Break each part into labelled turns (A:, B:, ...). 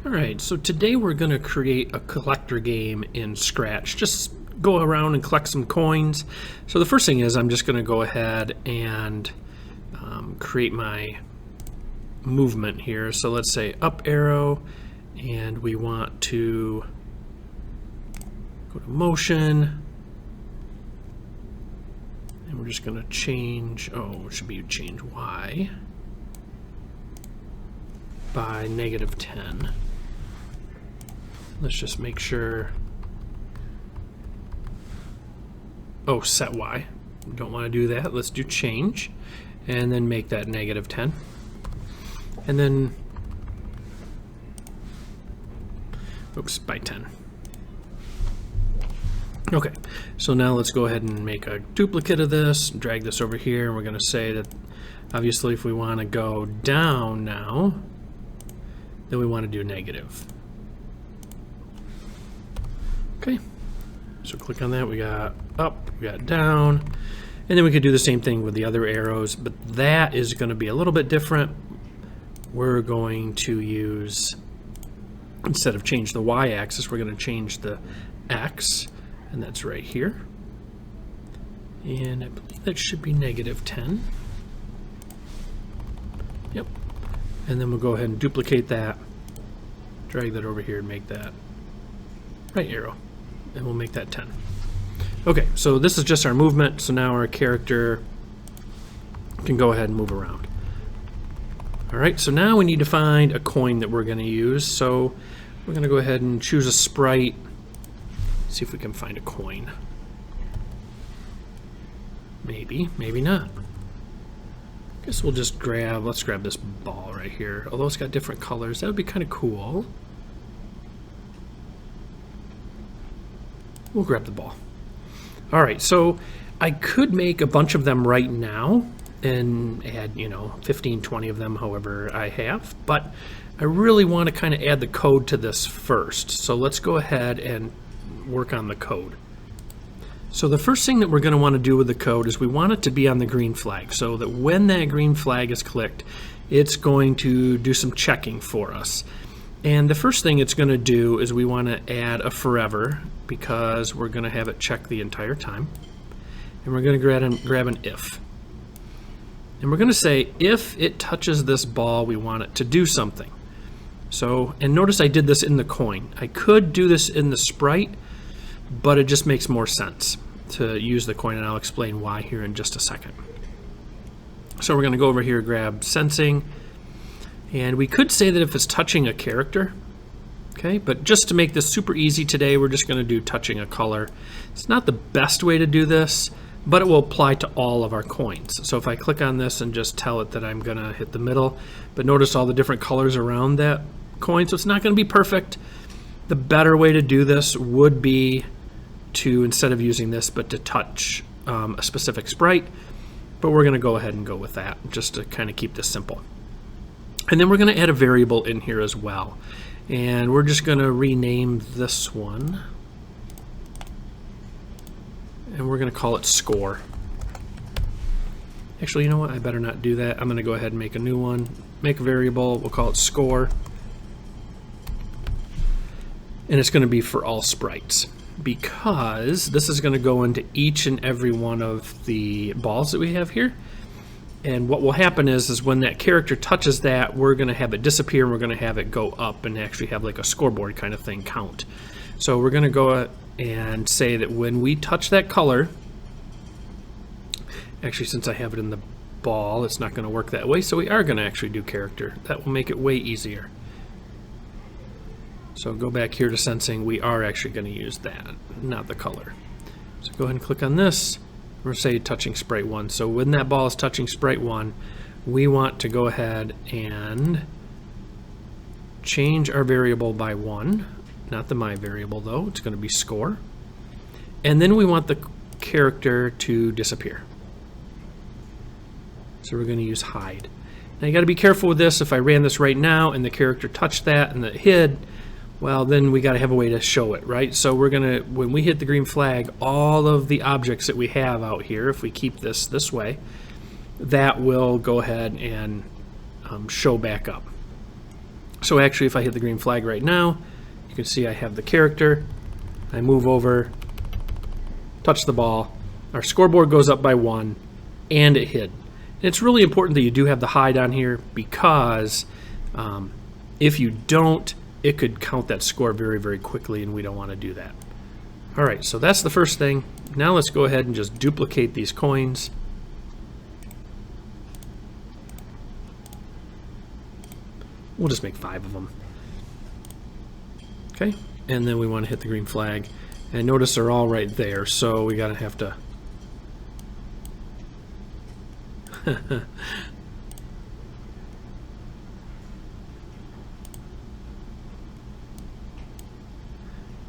A: Alright, so today we're going to create a collector game in Scratch. Just go around and collect some coins. So the first thing is I'm just going to go ahead and create my movement here. So let's say up arrow, and we want to go to motion. And we're just going to change, it should be change Y by -10. Let's just make sure. Oh, set Y. Don't want to do that. Let's do change and then make that -10. And then, oops, by 10. Okay, so now let's go ahead and make a duplicate of this, drag this over here, and we're going to say that obviously if we want to go down now, then we want to do negative. Okay, so click on that. We got up, we got down, and then we could do the same thing with the other arrows, but that is going to be a little bit different. We're going to use, instead of change the y-axis, we're going to change the x, and that's right here. And I believe that should be -10. Yep. And then we'll go ahead and duplicate that, drag that over here and make that right arrow, and we'll make that 10. Okay, so this is just our movement, so now our character can go ahead and move around. Alright, so now we need to find a coin that we're going to use, so we're going to go ahead and choose a sprite, see if we can find a coin. Maybe, maybe not. Guess we'll just let's grab this ball right here. Although it's got different colors, that would be kind of cool. We'll grab the ball. All right, so I could make a bunch of them right now and add, 15, 20 of them, however I have, but I really want to kind of add the code to this first. So let's go ahead and work on the code. So the first thing that we're going to want to do with the code is we want it to be on the green flag, so that when that green flag is clicked, it's going to do some checking for us. And the first thing it's going to do is we want to add a forever, because we're going to have it check the entire time. And we're going to grab an if. And we're going to say if it touches this ball, we want it to do something. So, and notice I did this in the coin. I could do this in the sprite, but it just makes more sense to use the coin, and I'll explain why here in just a second. So we're going to go over here, grab sensing, and we could say that if it's touching a character, okay, but just to make this super easy today, we're just going to do touching a color. It's not the best way to do this, but it will apply to all of our coins. So if I click on this and just tell it that I'm going to hit the middle, but notice all the different colors around that coin, so it's not going to be perfect. The better way to do this would be to, instead of using this, but to touch a specific sprite, but we're going to go ahead and go with that just to kind of keep this simple. And then we're going to add a variable in here as well, and we're just going to rename this one, and we're going to call it score. Actually, you know what, I better not do that. I'm going to go ahead and make a new one, make a variable, we'll call it score, and it's going to be for all sprites, because this is going to go into each and every one of the balls that we have here. And what will happen is when that character touches that, we're going to have it disappear, and we're going to have it go up and actually have like a scoreboard kind of thing count. So we're going to go and say that when we touch that color, actually since I have it in the ball, it's not going to work that way, so we are going to actually do character. That will make it way easier. So go back here to sensing, we are actually going to use that, not the color. So go ahead and click on this. We're going to say touching sprite 1. So when that ball is touching sprite 1, we want to go ahead and change our variable by 1. Not the my variable though, it's going to be score. And then we want the character to disappear. So we're going to use hide. Now you got to be careful with this. If I ran this right now and the character touched that and it hid, well, then we got to have a way to show it, right? So we're going to, when we hit the green flag, all of the objects that we have out here, if we keep this way, that will go ahead and show back up. So actually, if I hit the green flag right now, you can see I have the character. I move over, touch the ball. Our scoreboard goes up by 1, and it hid. And it's really important that you do have the hide on here because if you don't, it could count that score very, very quickly, and we don't want to do that. All right, so that's the first thing. Now let's go ahead and just duplicate these coins. We'll just make 5 of them. Okay, and then we want to hit the green flag. And notice they're all right there, so we gotta have to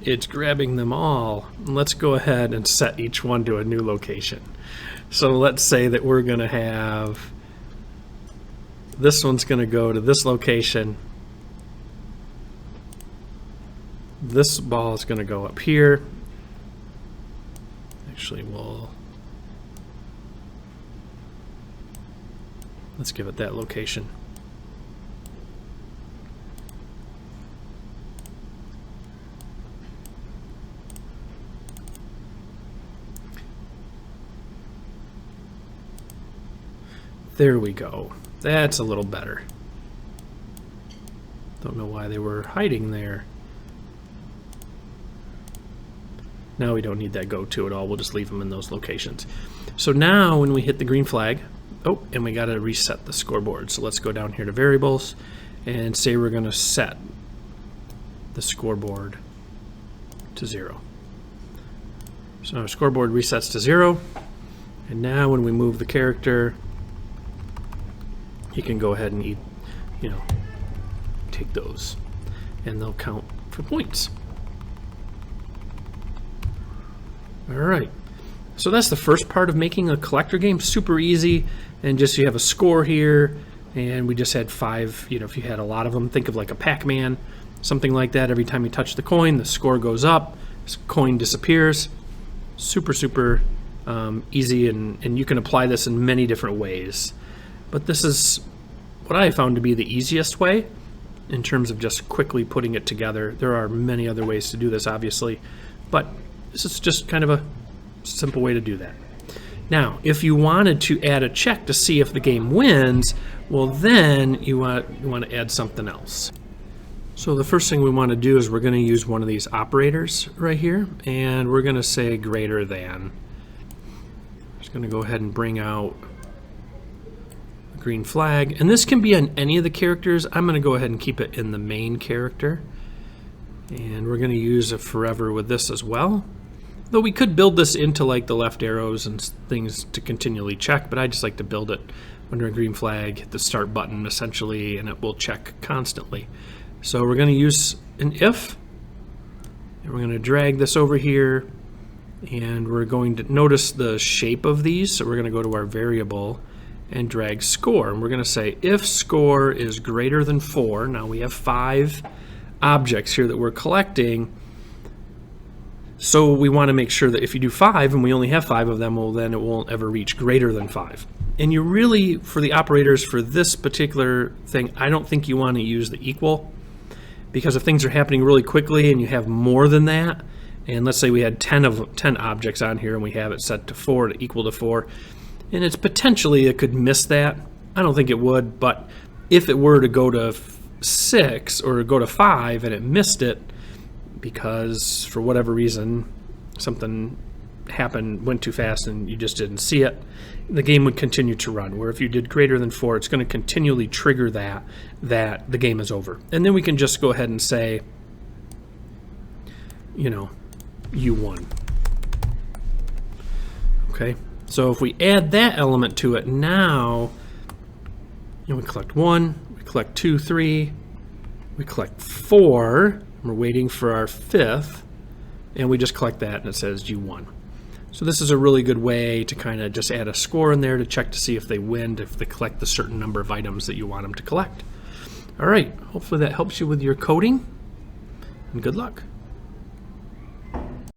A: it's grabbing them all. Let's go ahead and set each one to a new location. So let's say that we're gonna have this one's gonna go to this location. This ball is gonna go up here. Actually, let's give it that location. There we go. That's a little better. Don't know why they were hiding there. Now we don't need that go to at all. We'll just leave them in those locations. So now when we hit the green flag, oh, and we got to reset the scoreboard. So let's go down here to variables and say we're going to set the scoreboard to 0. So our scoreboard resets to 0. And now when we move the character, he can go ahead and take those, and they'll count for points. All right, so that's the first part of making a collector game. Super easy, and just you have a score here, and we just had 5. If you had a lot of them, think of like a Pac-Man, something like that. Every time you touch the coin, the score goes up, this coin disappears. Super, super easy, and you can apply this in many different ways. But this is what I found to be the easiest way in terms of just quickly putting it together. There are many other ways to do this, obviously, but this is just kind of a simple way to do that. Now, if you wanted to add a check to see if the game wins, well, then you want to add something else. So the first thing we want to do is we're going to use one of these operators right here, and we're going to say greater than. I'm just going to go ahead and bring out a green flag, and this can be on any of the characters. I'm going to go ahead and keep it in the main character, and we're going to use a forever with this as well. Though we could build this into like the left arrows and things to continually check, but I just like to build it under a green flag, hit the start button essentially, and it will check constantly. So we're going to use an if, and we're going to drag this over here, and we're going to notice the shape of these. So we're going to go to our variable and drag score, and we're going to say if score is greater than 4. Now we have 5 objects here that we're collecting. So we want to make sure that if you do 5 and we only have 5 of them, well, then it won't ever reach greater than 5. And you really, for the operators for this particular thing, I don't think you want to use the equal, because if things are happening really quickly and you have more than that, and let's say we had 10 objects on here and we have it set to 4 to equal to 4, and it's potentially it could miss that. I don't think it would, but if it were to go to 6 or go to 5 and it missed it, because for whatever reason something happened, went too fast, and you just didn't see it, the game would continue to run. Where if you did greater than 4, it's going to continually trigger that the game is over. And then we can just go ahead and say, you won. Okay, so if we add that element to it now, we collect 1, we collect 2, 3, we collect 4. We're waiting for our 5th, and we just collect that, and it says you won. So this is a really good way to kind of just add a score in there to check to see if they win, if they collect the certain number of items that you want them to collect. All right, hopefully that helps you with your coding, and good luck.